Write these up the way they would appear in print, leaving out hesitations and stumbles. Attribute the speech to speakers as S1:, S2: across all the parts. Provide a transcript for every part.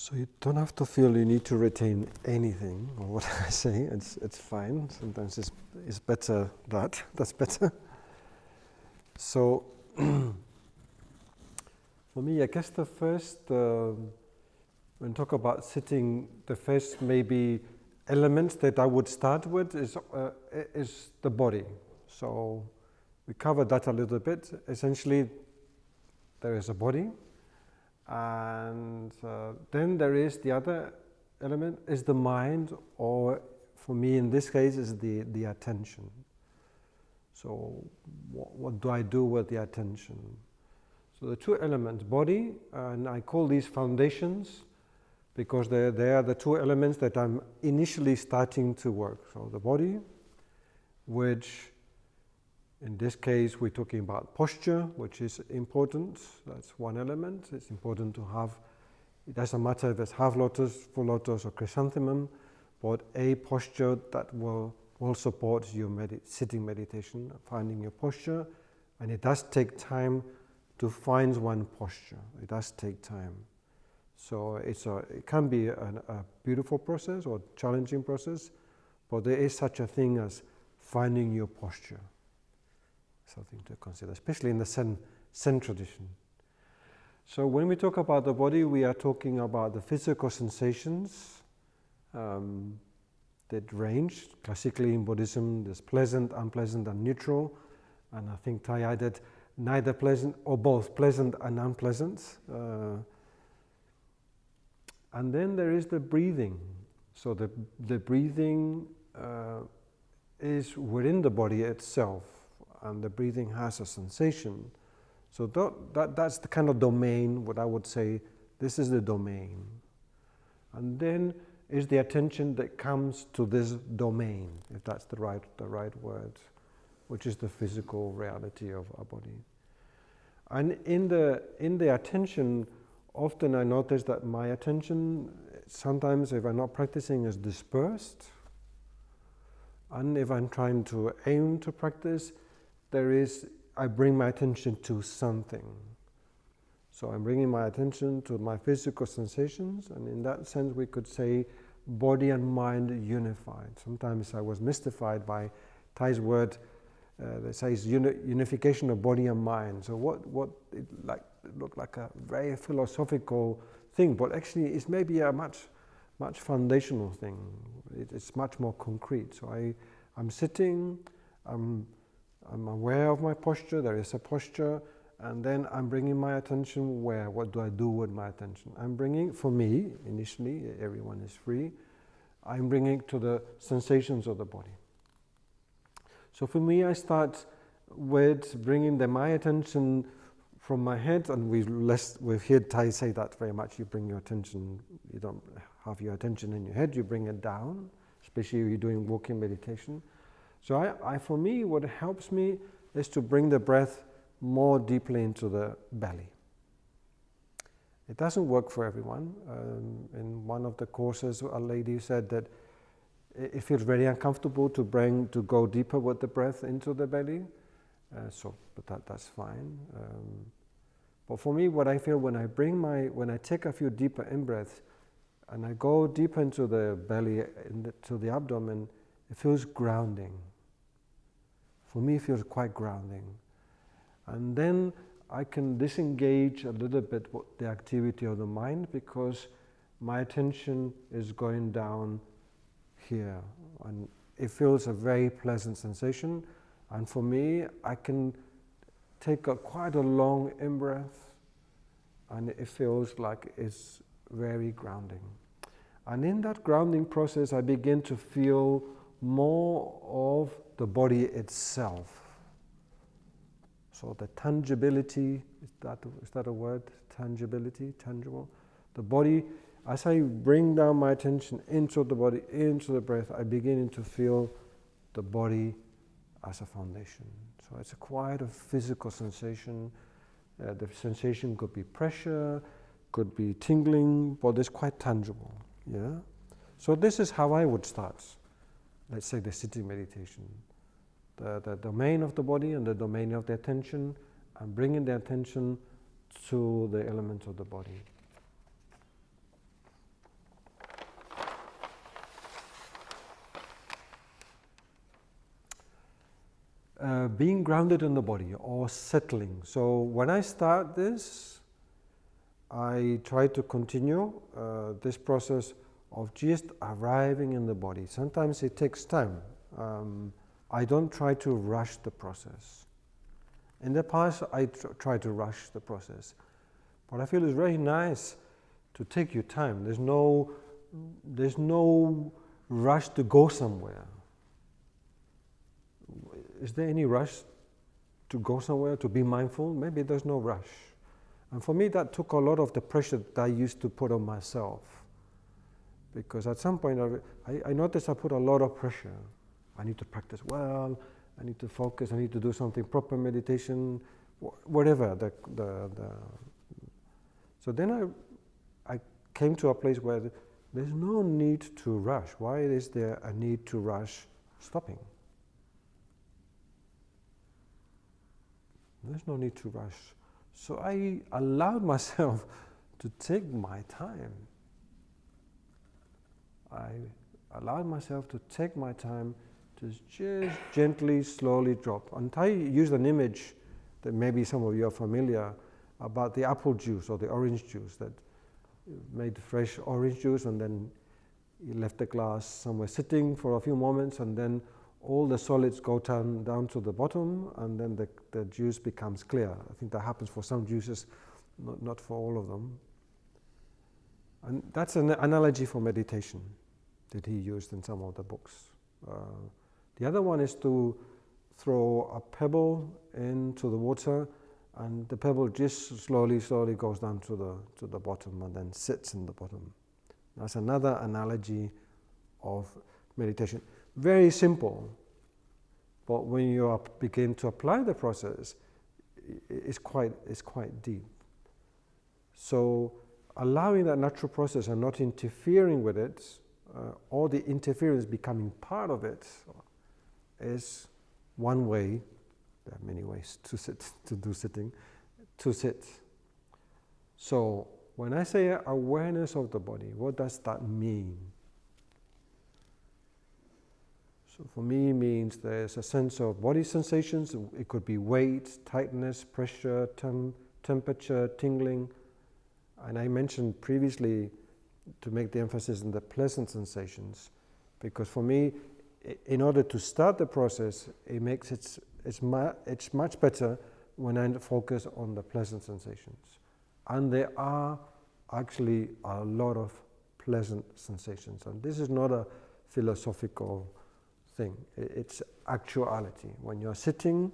S1: So you don't have to feel you need to retain anything, or what I say, it's fine. Sometimes it's better that's better. So for me, I guess the first, when we talk about sitting, the first maybe elements that I would start with is the body. So we covered that a little bit. Essentially, there is a body. And then there is the other element, is the mind, or for me in this case is the attention. So what do I do with the attention? So the two elements, body, and I call these foundations because they are the two elements that I'm initially starting to work. So the body, which in this case, we're talking about posture, which is important. That's one element. It's important to have, it doesn't matter if it's half lotus, full lotus, or chrysanthemum, but a posture that will support your sitting meditation, finding your posture. And it does take time to find one posture. It does take time. So it can be a beautiful process or challenging process, but there is such a thing as finding your posture. Something to consider, especially in the Zen tradition. So when we talk about the body, we are talking about the physical sensations that range. Classically in Buddhism, there's pleasant, unpleasant, and neutral. And I think Tai added neither pleasant or both pleasant and unpleasant. And then there is the breathing. So the breathing is within the body itself. And the breathing has a sensation. So that's the kind of domain, what I would say, this is the domain. And then is the attention that comes to this domain, if that's the right word, which is the physical reality of our body. And in the attention, often I notice that my attention, sometimes if I'm not practicing, is dispersed. And if I'm trying to aim to practice, I bring my attention to something. So I'm bringing my attention to my physical sensations, and in that sense we could say body and mind unified. Sometimes I was mystified by Thai's word that says unification of body and mind. So what it looked like a very philosophical thing, but actually it's maybe a much foundational thing. It's much more concrete. So I'm sitting, I'm aware of my posture, there is a posture, and then I'm bringing my attention where? What do I do with my attention? I'm bringing, for me, initially, everyone is free, I'm bringing to the sensations of the body. So for me, I start with bringing my attention from my head, and we've heard Tai say that very much, you bring your attention, you don't have your attention in your head, you bring it down, especially if you're doing walking meditation. So for me, what helps me is to bring the breath more deeply into the belly. It doesn't work for everyone. In one of the courses, a lady said that it feels very uncomfortable to go deeper with the breath into the belly. But that's fine. But for me, what I feel when I take a few deeper in-breaths and I go deeper into the belly, to the abdomen, it feels grounding. For me, it feels quite grounding. And then I can disengage a little bit with the activity of the mind because my attention is going down here. And it feels a very pleasant sensation. And for me, I can take quite a long in-breath and it feels like it's very grounding. And in that grounding process, I begin to feel more of the body itself. So the tangibility, is that a word? Tangibility, tangible? The body, as I bring down my attention into the body, into the breath, I begin to feel the body as a foundation. So it's quite a physical sensation. The sensation could be pressure, could be tingling, but it's quite tangible. Yeah. So this is how I would start. Let's say the sitting meditation. The domain of the body and the domain of the attention, and bringing the attention to the elements of the body. being grounded in the body or settling. So when I start this, I try to continue this process of just arriving in the body. Sometimes it takes time. I don't try to rush the process. In the past, I tried to rush the process. But I feel it's very nice to take your time. There's no rush to go somewhere. Is there any rush to go somewhere, to be mindful? Maybe there's no rush. And for me, that took a lot of the pressure that I used to put on myself. Because at some point, I noticed I put a lot of pressure. I need to practice well, I need to focus, I need to do something proper meditation, whatever. So then I came to a place where there's no need to rush. Why is there a need to rush stopping? There's no need to rush. So I allowed myself to take my time. I allowed myself to take my time to just gently, slowly drop. And I used an image that maybe some of you are familiar about the apple juice or the orange juice, that you made fresh orange juice and then you left the glass somewhere sitting for a few moments, and then all the solids go down to the bottom, and then the juice becomes clear. I think that happens for some juices, not for all of them. And that's an analogy for meditation that he used in some of the books. The other one is to throw a pebble into the water, and the pebble just slowly goes down to the bottom and then sits in the bottom. That's another analogy of meditation. Very simple, but when you begin to apply the process, it's quite deep. So allowing that natural process and not interfering with it, or the interference becoming part of it, is one way. There are many ways to sit, to sit. So when I say awareness of the body, what does that mean? So for me, it means there's a sense of body sensations. It could be weight, tightness, pressure, temperature, tingling. And I mentioned previously to make the emphasis on the pleasant sensations, because for me, in order to start the process, it's much better when I focus on the pleasant sensations. And there are actually a lot of pleasant sensations. And this is not a philosophical thing. It's actuality. When you're sitting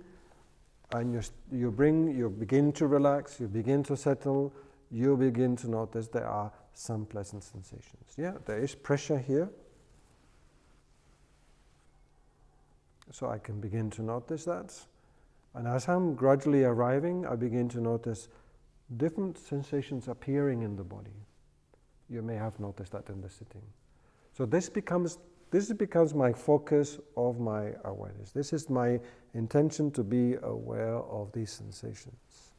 S1: and you begin to relax, you begin to settle, you begin to notice there are some pleasant sensations. Yeah, there is pressure here. So I can begin to notice that. And as I'm gradually arriving, I begin to notice different sensations appearing in the body. You may have noticed that in the sitting. So this becomes my focus of my awareness. This is my intention, to be aware of these sensations.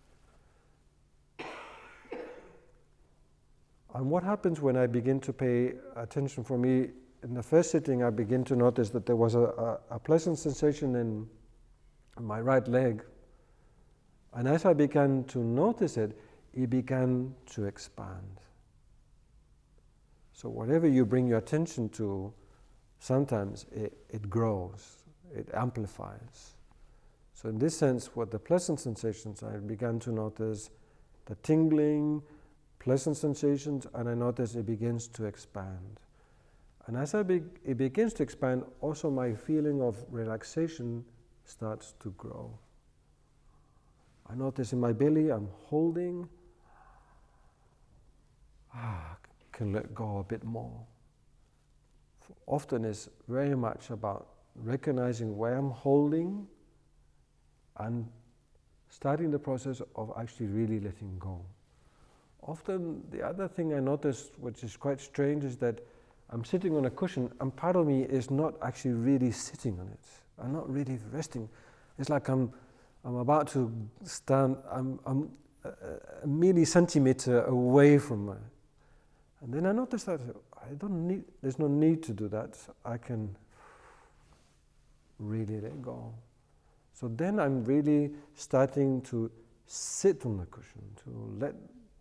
S1: And what happens when I begin to pay attention? For me, in the first sitting, I begin to notice that there was a pleasant sensation in my right leg. And as I began to notice it, it began to expand. So whatever you bring your attention to, sometimes it grows, it amplifies. So in this sense, what the pleasant sensations, I began to notice the tingling, pleasant sensations, and I notice it begins to expand. And as it begins to expand, also my feeling of relaxation starts to grow. I notice in my belly I'm holding, can let go a bit more. Often it's very much about recognizing where I'm holding and starting the process of actually really letting go. Often the other thing I noticed, which is quite strange, is that I'm sitting on a cushion and part of me is not actually really sitting on it. I'm not really resting. It's like I'm about to stand, I'm a millicentimeter away from it. And then I noticed that there's no need to do that. I can really let go. So then I'm really starting to sit on the cushion, to let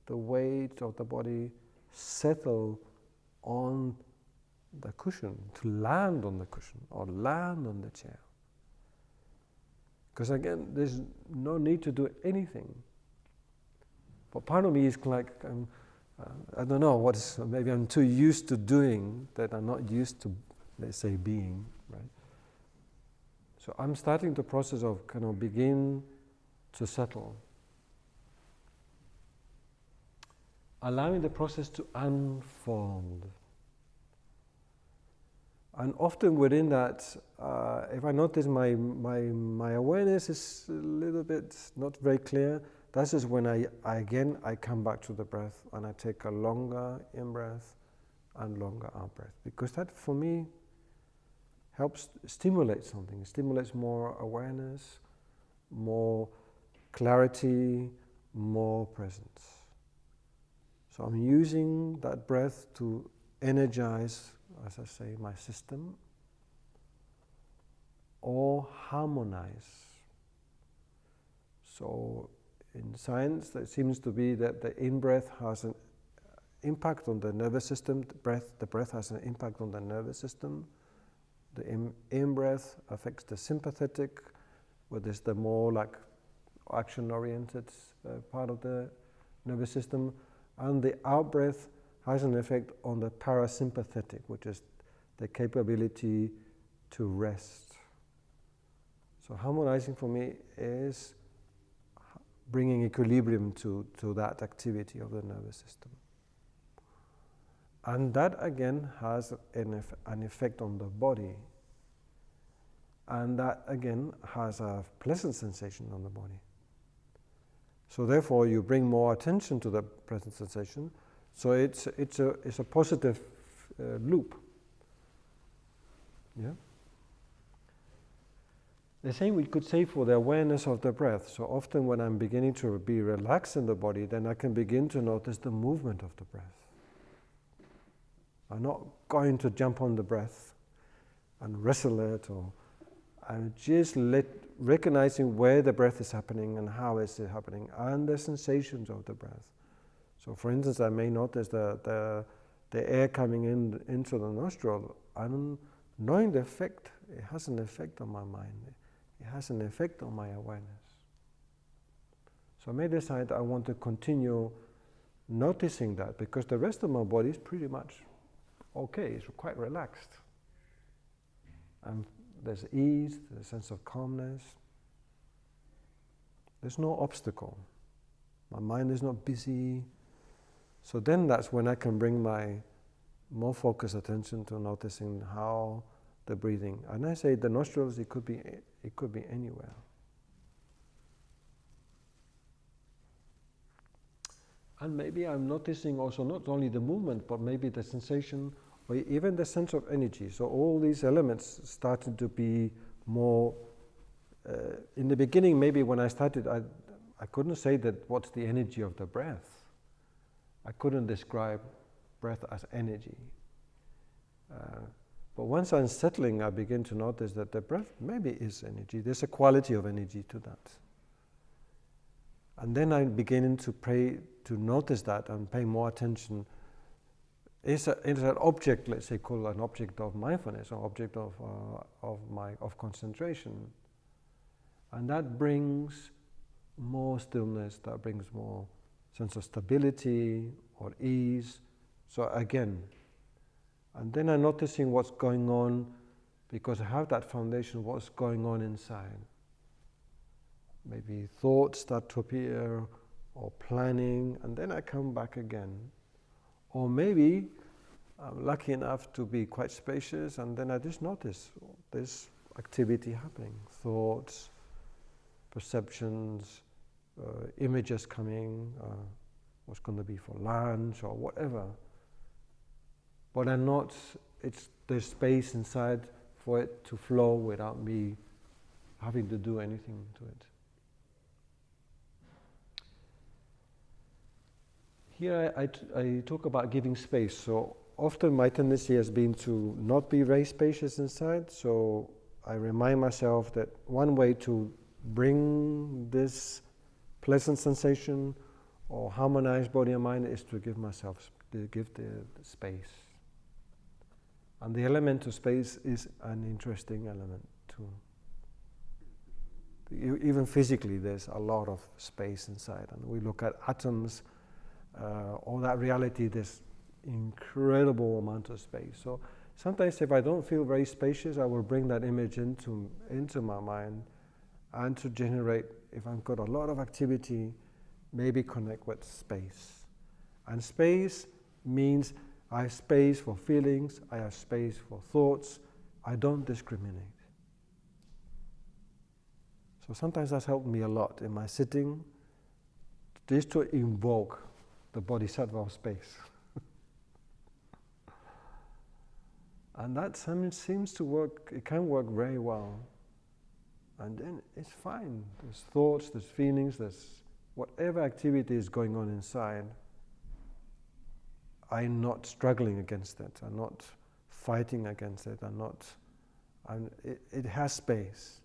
S1: the weight of the body settle on the cushion, to land on the cushion or land on the chair. Because again, there's no need to do anything. But part of me is like, I don't know, maybe I'm too used to doing that I'm not used to, let's say, being, right? So I'm starting the process of kind of begin to settle. Allowing the process to unfold. And often within that, if I notice my awareness is a little bit not very clear, that is when I come back to the breath and I take a longer in-breath and longer out-breath. Because that, for me, helps stimulate something. It stimulates more awareness, more clarity, more presence. So I'm using that breath to energize, as I say, my system, or harmonize. So in science, there seems to be that the in-breath has an impact on the nervous system. The breath has an impact on the nervous system. The in-breath affects the sympathetic, which is the more like action-oriented part of the nervous system. And the out-breath has an effect on the parasympathetic, which is the capability to rest. So harmonizing for me is bringing equilibrium to that activity of the nervous system. And that again has an effect on the body. And that again has a pleasant sensation on the body. So therefore you bring more attention to the present sensation. So it's a positive loop. Yeah. The same we could say for the awareness of the breath. So often when I'm beginning to be relaxed in the body, then I can begin to notice the movement of the breath. I'm not going to jump on the breath and wrestle it, or I'm just recognizing where the breath is happening and how is it happening, and the sensations of the breath. So for instance, I may notice the air coming into the nostril, and knowing the effect, it has an effect on my mind. It has an effect on my awareness. So I may decide I want to continue noticing that, because the rest of my body is pretty much okay, it's quite relaxed. And there's ease, there's a sense of calmness. There's no obstacle. My mind is not busy. So then that's when I can bring my more focused attention to noticing how the breathing. And I say the nostrils, it could be anywhere. And maybe I'm noticing also not only the movement, but maybe the sensation, or even the sense of energy. So all these elements started to be more, in the beginning, maybe when I started, I couldn't say that what's the energy of the breath. I couldn't describe breath as energy. But once I'm settling, I begin to notice that the breath maybe is energy. There's a quality of energy to that. And then I'm beginning to notice that and pay more attention. It's an object, let's say, called an object of mindfulness, or object of concentration. And that brings more stillness, that brings more sense of stability or ease. So again, and then I'm noticing what's going on, because I have that foundation, what's going on inside. Maybe thoughts start to appear, or planning, and then I come back again. Or maybe I'm lucky enough to be quite spacious, and then I just notice this activity happening. Thoughts, perceptions, images coming, what's going to be for lunch, or whatever. But there's space inside for it to flow without me having to do anything to it. Here I talk about giving space. So often my tendency has been to not be very spacious inside. So I remind myself that one way to bring this pleasant sensation or harmonize body and mind is to give myself, to give the space. And the element of space is an interesting element too. Even physically, there's a lot of space inside. And we look at atoms, all that reality, there's incredible amount of space. So sometimes if I don't feel very spacious, I will bring that image into my mind and to generate, if I've got a lot of activity, maybe connect with space. And space means I have space for feelings, I have space for thoughts, I don't discriminate. So sometimes that's helped me a lot in my sitting, just to invoke the bodhisattva of space. And that seems to work, it can work very well. And then it's fine. There's thoughts, there's feelings, there's whatever activity is going on inside. I'm not struggling against it. I'm not fighting against it. It has space.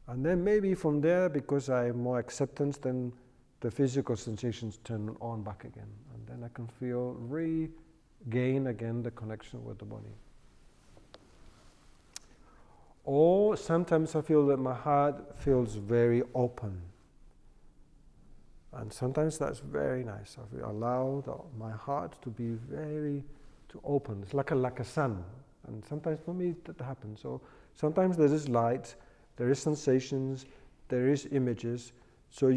S1: And then maybe from there, because I have more acceptance, then the physical sensations turn on back again. And then I can regain again the connection with the body. Or sometimes I feel that my heart feels very open. And sometimes that's very nice. I allow my heart to be very open. It's like a sun. And sometimes for me that happens. So sometimes there is light, there is sensations, there is images. So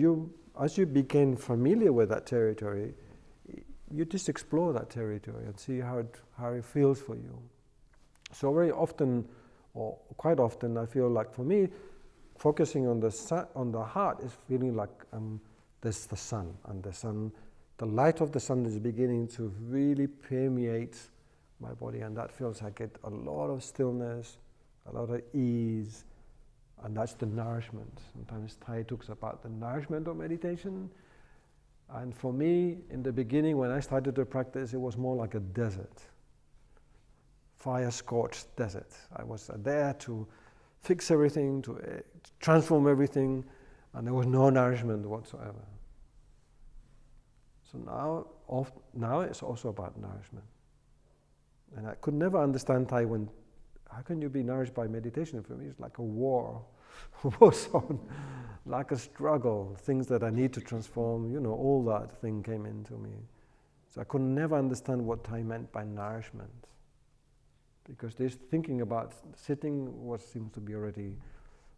S1: as you become familiar with that territory, you just explore that territory and see how it feels for you. So very often, or quite often, I feel like for me, focusing on the heart is feeling like there's the sun, and the light of the sun is beginning to really permeate my body, and that feels I get a lot of stillness, a lot of ease, and that's the nourishment. Sometimes Thai talks about the nourishment of meditation, and for me, in the beginning, when I started to practice, it was more like a desert, fire-scorched desert. I was there to fix everything, to transform everything, and there was no nourishment whatsoever. So now it's also about nourishment. And I could never understand Thai how can you be nourished by meditation? For me, it's like a war zone, like a struggle, things that I need to transform, all that thing came into me. So I could never understand what Thai meant by nourishment. Because this thinking about sitting seems to be already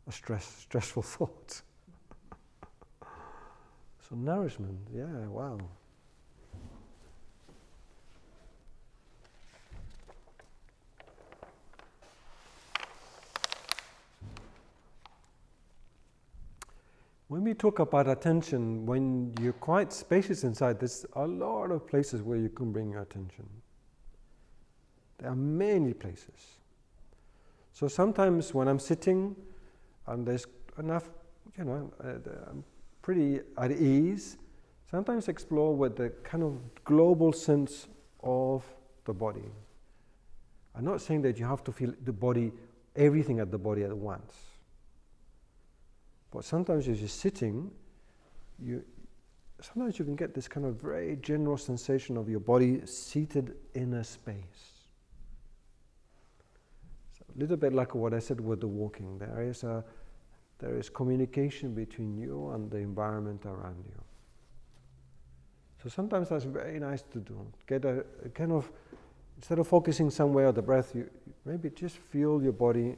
S1: a stressful thought. So nourishment, yeah, wow. When we talk about attention, when you're quite spacious inside, there's a lot of places where you can bring your attention. There are many places. So sometimes when I'm sitting and there's enough, I'm pretty at ease, sometimes explore with the kind of global sense of the body. I'm not saying that you have to feel the body, everything at the body at once. But sometimes as you're sitting, sometimes you can get this kind of very general sensation of your body seated in a space. So a little bit like what I said with the walking. There is communication between you and the environment around you. So sometimes that's very nice to do. Get a kind of, instead of focusing somewhere on the breath, you maybe just feel your body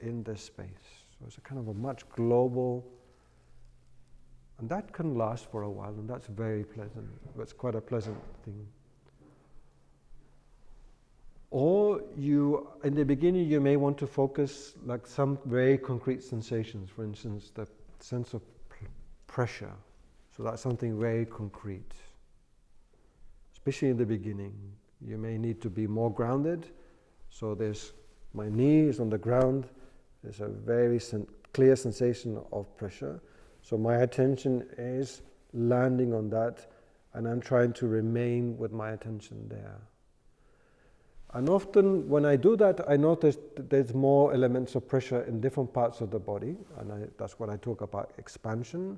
S1: in this space. So it's a kind of a much global, and that can last for a while, and that's very pleasant. It's quite a pleasant thing. Or in the beginning, you may want to focus like some very concrete sensations. For instance, the sense of pressure. So that's something very concrete. Especially in the beginning, you may need to be more grounded. So my knee is on the ground. There's a very clear sensation of pressure. So my attention is landing on that, and I'm trying to remain with my attention there. And often when I do that, I notice that there's more elements of pressure in different parts of the body, and that's what I talk about, expansion.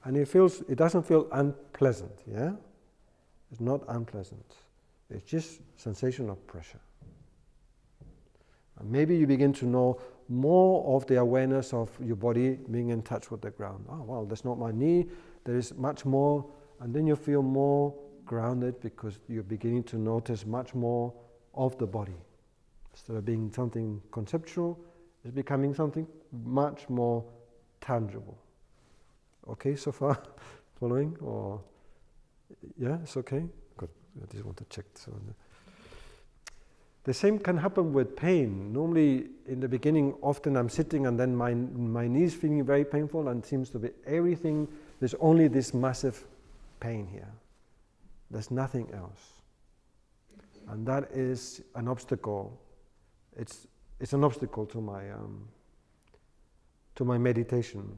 S1: And it doesn't feel unpleasant, yeah? It's not unpleasant. It's just sensation of pressure. And maybe you begin to know more of the awareness of your body being in touch with the ground. Oh, well, that's not my knee. There is much more. And then you feel more grounded because you're beginning to notice much more of the body. Instead of being something conceptual, it's becoming something much more tangible. Okay, so far? Following? Or yeah, it's okay? Good. I just want to check. The same can happen with pain. Normally, in the beginning, often I'm sitting and then my knees feeling very painful and seems to be everything. There's only this massive pain here. There's nothing else. And that is an obstacle. It's an obstacle to my meditation.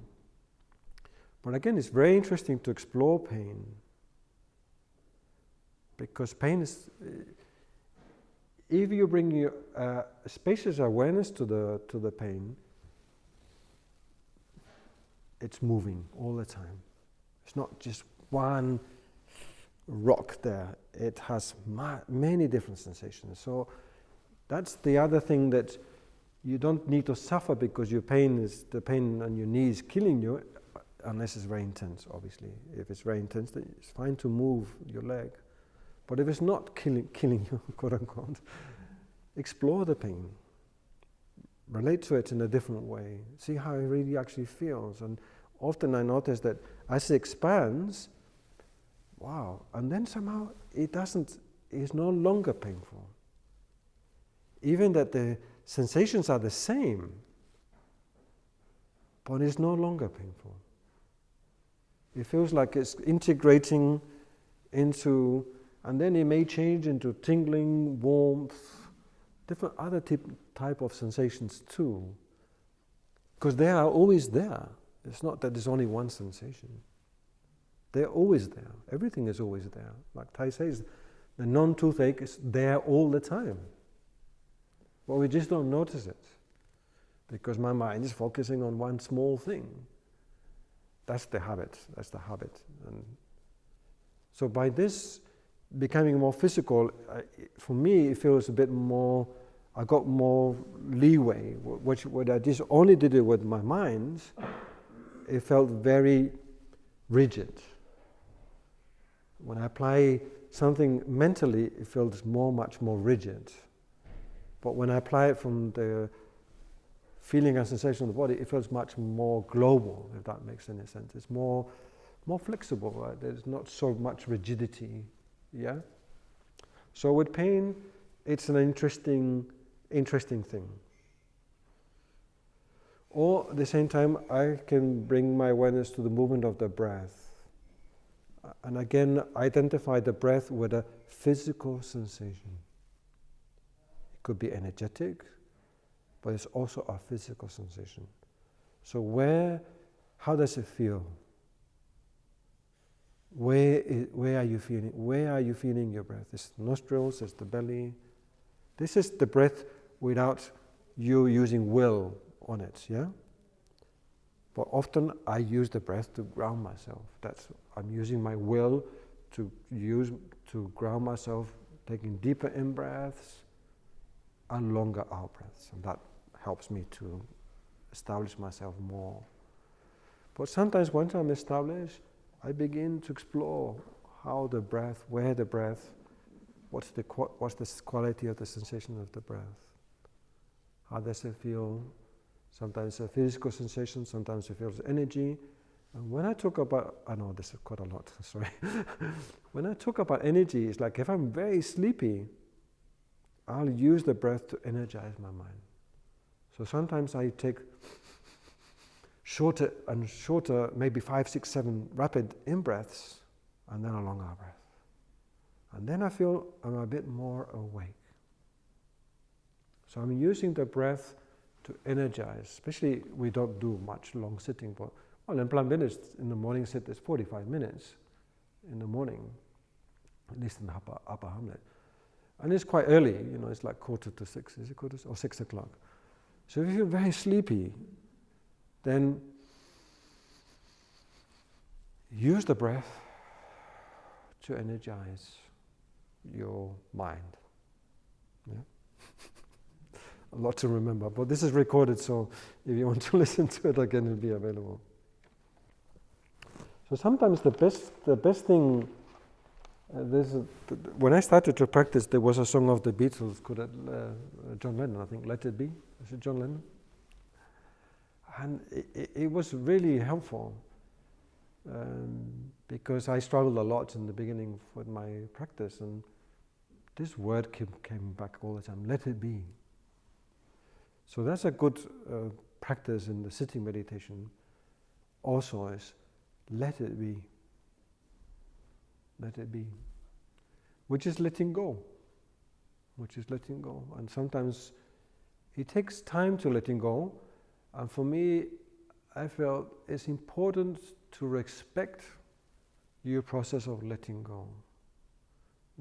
S1: But again, it's very interesting to explore pain, because pain is, if you bring your spacious awareness to the pain, it's moving all the time. It's not just one rock there. It has many different sensations. So that's the other thing, that you don't need to suffer because the pain on your knee is killing you, unless it's very intense, obviously. If it's very intense, then it's fine to move your leg. But if it's not killing you, quote unquote, explore the pain. Relate to it in a different way. See how it really actually feels. And often I notice that as it expands, wow, and then somehow it's no longer painful. Even that the sensations are the same, but it's no longer painful. It feels like it's integrating into, and then it may change into tingling, warmth, different other type of sensations too. Because they are always there. It's not that there's only one sensation. They're always there. Everything is always there. Like Tai says, the non-toothache is there all the time. But we just don't notice it, because my mind is focusing on one small thing. That's the habit. And so by this becoming more physical, for me it feels a bit more, I got more leeway. What I just only did it with my mind, it felt very rigid. When I apply something mentally, it feels much more rigid. But when I apply it from the feeling and sensation of the body, it feels much more global, if that makes any sense. It's more flexible, right? There's not so much rigidity, yeah? So with pain, it's an interesting thing. Or at the same time, I can bring my awareness to the movement of the breath. And again, identify the breath with a physical sensation. It could be energetic, but it's also a physical sensation. So how does it feel? Where are you feeling? Where are you feeling your breath? It's the nostrils, it's the belly. This is the breath without you using will on it, yeah? But often I use the breath to ground myself. I'm using my will to ground myself, taking deeper in-breaths and longer out-breaths. And that helps me to establish myself more. But sometimes once I'm established, I begin to explore how the breath, where the breath, what's the quality of the sensation of the breath. How does it feel? Sometimes a physical sensation, sometimes it feels energy. And when I talk about, I know this is quite a lot, sorry. When I talk about energy, it's like if I'm very sleepy, I'll use the breath to energize my mind. So sometimes I take shorter and shorter, maybe 5, 6, 7 rapid in-breaths, and then a long out-breath. And then I feel I'm a bit more awake. So I'm using the breath to energize, especially we don't do much long sitting, but in Plum Village, in the morning sit is 45 minutes in the morning, at least in the upper hamlet. And it's quite early, it's like 5:45, is it or 6 o'clock? So if you're very sleepy, then use the breath to energize your mind. Yeah? A lot to remember, but this is recorded, so if you want to listen to it again, it'll be available. So sometimes the best thing, when I started to practice, there was a song of the Beatles called John Lennon, I think, Let It Be. Is it John Lennon? And it was really helpful because I struggled a lot in the beginning with my practice, and this word came back all the time, let it be. So that's a good practice in the sitting meditation also, is let it be. Let it be. Which is letting go. And sometimes it takes time to letting go. And for me, I felt it's important to respect your process of letting go.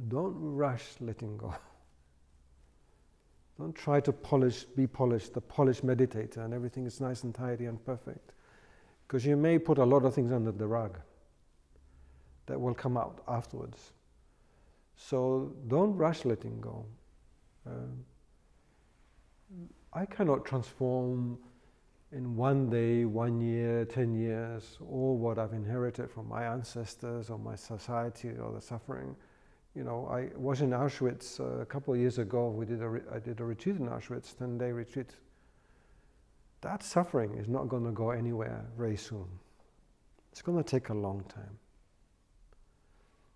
S1: Don't rush letting go. Don't try to be polished, the polished meditator, and everything is nice and tidy and perfect. Because you may put a lot of things under the rug that will come out afterwards. So don't rush letting go. I cannot transform in one day, 1 year, 10 years, all what I've inherited from my ancestors or my society or the suffering. I was in Auschwitz a couple of years ago. I did a retreat in Auschwitz, 10-day retreat. That suffering is not going to go anywhere very soon. It's going to take a long time.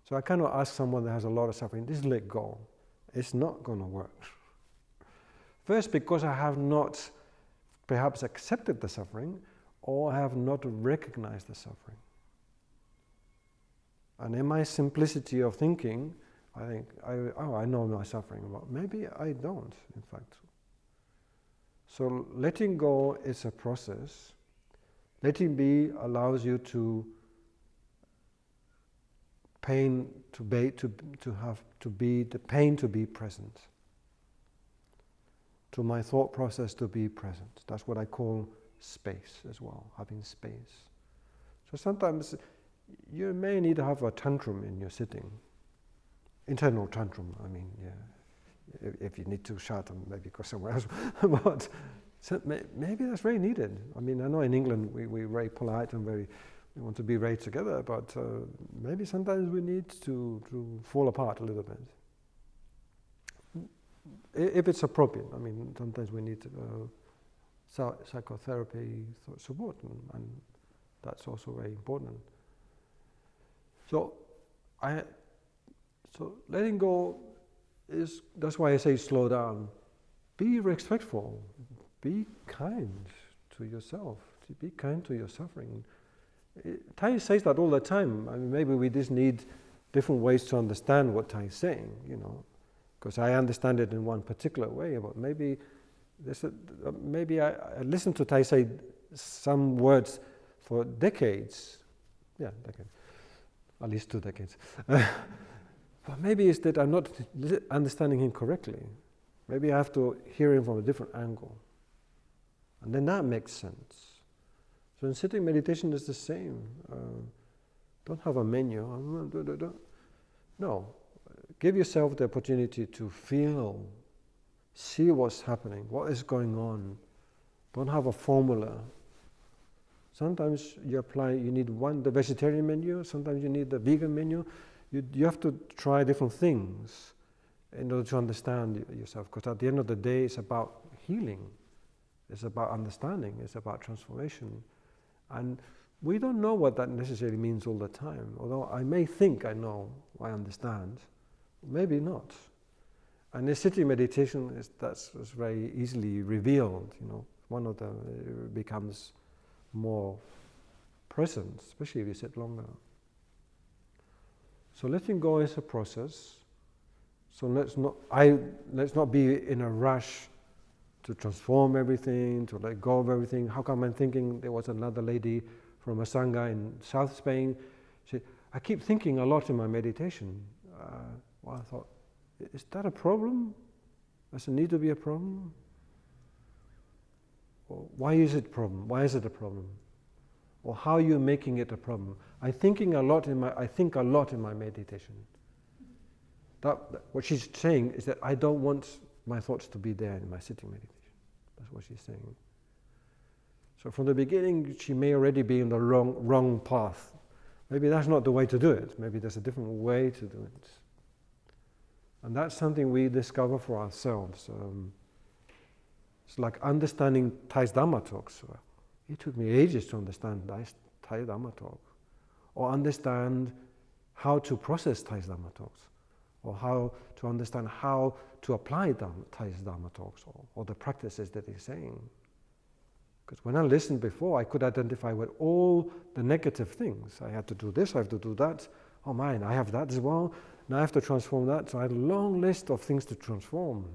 S1: So I cannot ask someone that has a lot of suffering, just let go. It's not going to work. First, because I have not perhaps accepted the suffering, or I have not recognized the suffering. And in my simplicity of thinking, I think, I know my suffering. Well, maybe I don't, in fact. So letting go is a process. Letting be allows you to the pain to be present. To my thought process to be present. That's what I call space as well, having space. So sometimes you may need to have a tantrum in your sitting. Internal tantrum, I mean, yeah. If you need to shout, maybe go somewhere else. But so maybe that's very needed. I mean, I know in England we're very polite and we want to be very together, but maybe sometimes we need to fall apart a little bit. If it's appropriate. I mean, sometimes we need psychotherapy support, and that's also very important. So letting go that's why I say slow down. Be respectful. Be kind to yourself. Be kind to your suffering. Thai says that all the time. I mean, maybe we just need different ways to understand what Thai is saying, because I understand it in one particular way, but maybe I listened to Thai say some words for decades. Yeah, decades. At least 2 decades. But maybe it's that I'm not understanding him correctly. Maybe I have to hear him from a different angle. And then that makes sense. So in sitting meditation it's the same. Don't have a menu. No. Give yourself the opportunity to feel, see what's happening, what is going on. Don't have a formula. Sometimes you need the vegetarian menu, sometimes you need the vegan menu. You have to try different things in order to understand yourself, because at the end of the day it's about healing, it's about understanding, it's about transformation. And we don't know what that necessarily means all the time, although I may think I know, I understand, maybe not. And in sitting meditation, that's very easily revealed, it becomes more present, especially if you sit longer. So letting go is a process. So let's not be in a rush to transform everything, to let go of everything. How come I'm thinking? There was another lady from a sangha in South Spain. She said, I keep thinking a lot in my meditation. I thought, Is that a problem? Does it need to be a problem? Or why is it a problem? Why is it a problem? Or how are you making it a problem? I think a lot in my meditation. What she's saying is that I don't want my thoughts to be there in my sitting meditation. That's what she's saying. So from the beginning, she may already be in the wrong path. Maybe that's not the way to do it. Maybe there's a different way to do it. And that's something we discover for ourselves. It's like understanding Thay's Dhamma talks. It took me ages to understand Thai Dhamma talk, or understand how to process Thay's Dhamma talks, or how to understand how to apply Thay's Dhamma talks, or the practices that he's saying. Because when I listened before, I could identify with all the negative things. I had to do this, I have to do that. Oh man, I have that as well. Now I have to transform that. So I had a long list of things to transform.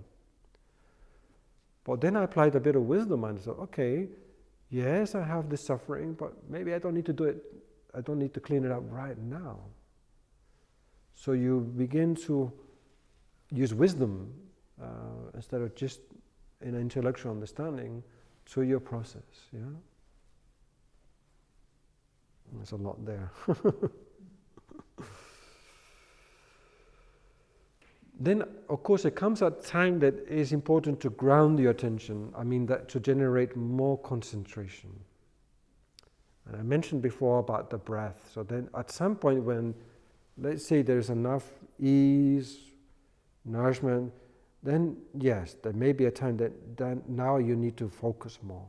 S1: But then I applied a bit of wisdom and said, okay, yes, I have this suffering, but maybe I don't need to do it. I don't need to clean it up right now. So you begin to use wisdom instead of just an intellectual understanding to your process. Yeah, there's a lot there. Then, of course, it comes at a time that is important to ground your attention. I mean, that to generate more concentration. And I mentioned before about the breath. So then, at some point when, let's say, there's enough ease, nourishment, then yes, there may be a time that now you need to focus more,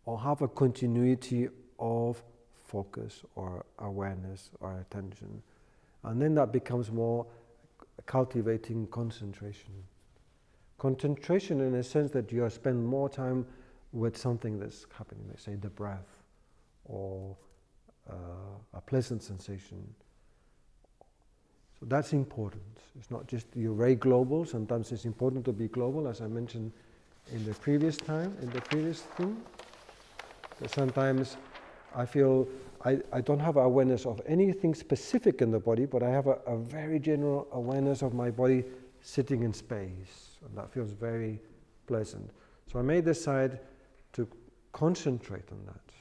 S1: or have a continuity of focus or awareness or attention, and then that becomes more cultivating concentration. Concentration in a sense that you spend more time with something that's happening, let's say the breath, or a pleasant sensation. So that's important. It's not just you're very global. Sometimes it's important to be global, as I mentioned in the previous thing. That sometimes I feel I don't have awareness of anything specific in the body, but I have a very general awareness of my body sitting in space, and that feels very pleasant. So I may decide to concentrate on that,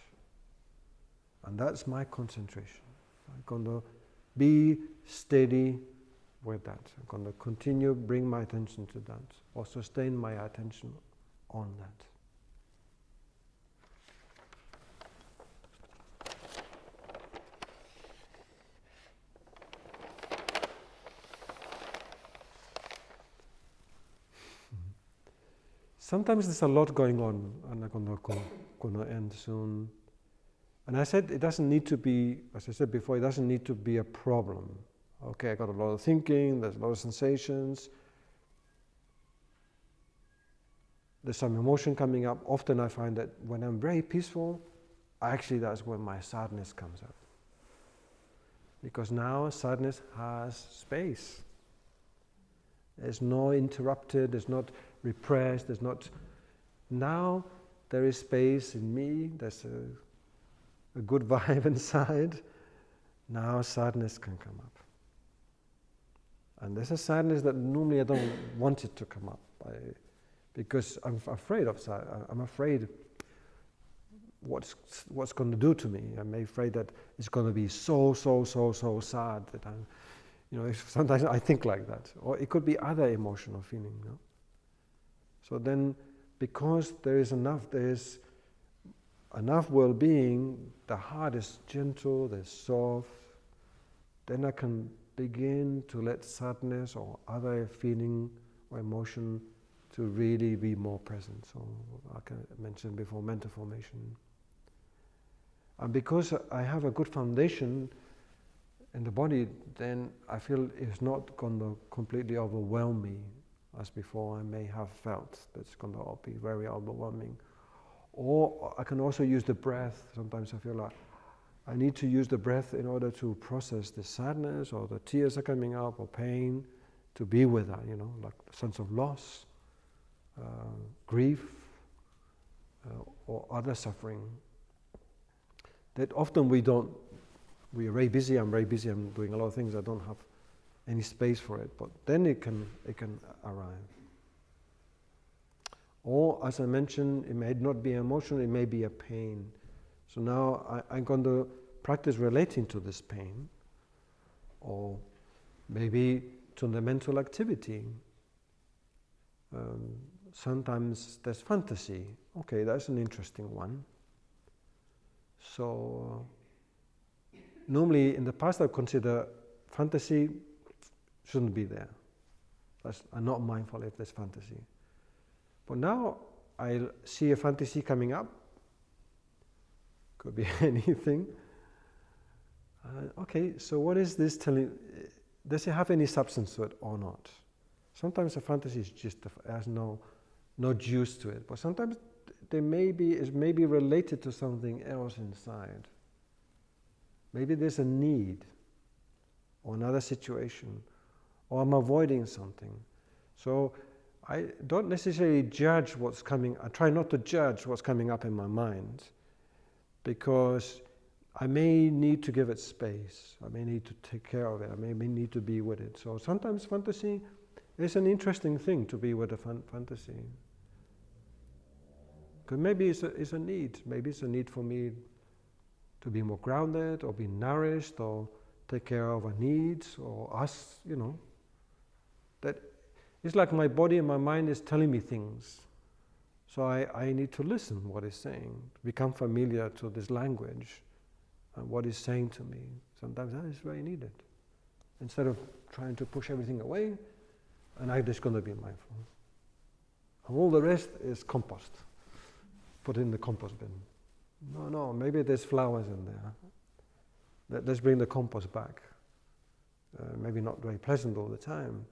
S1: and that's my concentration. I'm going to be steady with that. I'm going to continue, bring my attention to that, or sustain my attention on that. Sometimes there's a lot going on, and I'm going to end soon. And I said it doesn't need to be, as I said before, it doesn't need to be a problem. Okay, I got a lot of thinking, there's a lot of sensations, there's some emotion coming up. Often I find that when I'm very peaceful, actually that's when my sadness comes up. Because now sadness has space. There's no interrupted, there's not repressed, there's not... Now there is space in me, there's a good vibe inside. Now sadness can come up. And there's a sadness that normally I don't want it to come up, because I'm afraid of sadness. I'm afraid what's going to do to me. I'm afraid that it's going to be so sad that I'm, sometimes I think like that. Or it could be other emotional feeling. No? So then, because there's enough well-being, the heart is gentle, there's soft, then I can begin to let sadness or other feeling or emotion to really be more present. So like I mentioned before, mental formation. And because I have a good foundation in the body, then I feel it's not going to completely overwhelm me as before I may have felt that's going to be very overwhelming. Or I can also use the breath. Sometimes I feel like I need to use the breath in order to process the sadness or the tears are coming up or pain, to be with that, like a sense of loss, grief, or other suffering. That often we are very busy, I'm very busy, I'm doing a lot of things, I don't have any space for it, but then it can arrive. Or, as I mentioned, it may not be emotional, it may be a pain. So now I'm going to practice relating to this pain, or maybe to the mental activity. Sometimes there's fantasy. Okay, that's an interesting one. So normally in the past I consider fantasy shouldn't be there. I'm not mindful if there's fantasy. But now I see a fantasy coming up. Could be anything. Okay, so what is this telling? Does it have any substance to it or not? Sometimes a fantasy is just has no juice to it, but sometimes is maybe related to something else inside. Maybe there's a need, or another situation, or I'm avoiding something. So I don't necessarily judge what's coming. I try not to judge what's coming up in my mind, because I may need to give it space. I may need to take care of it. I may need to be with it. So sometimes fantasy is an interesting thing, to be with a fantasy. Because maybe it's a need. Maybe it's a need for me to be more grounded, or be nourished, or take care of our needs, or us, That it's like my body and my mind is telling me things. So I need to listen what it's saying, become familiar to this language and what it's saying to me. Sometimes that is very needed. Instead of trying to push everything away, and I'm just going to be mindful. And all the rest is compost. Put in the compost bin. No, maybe there's flowers in there. Let's bring the compost back. Maybe not very pleasant all the time,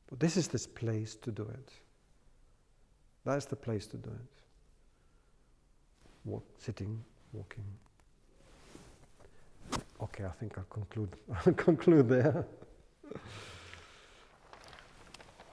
S1: but this is this place to do it. That's the place to do it. Sitting, walking. Okay, I think I'll conclude there.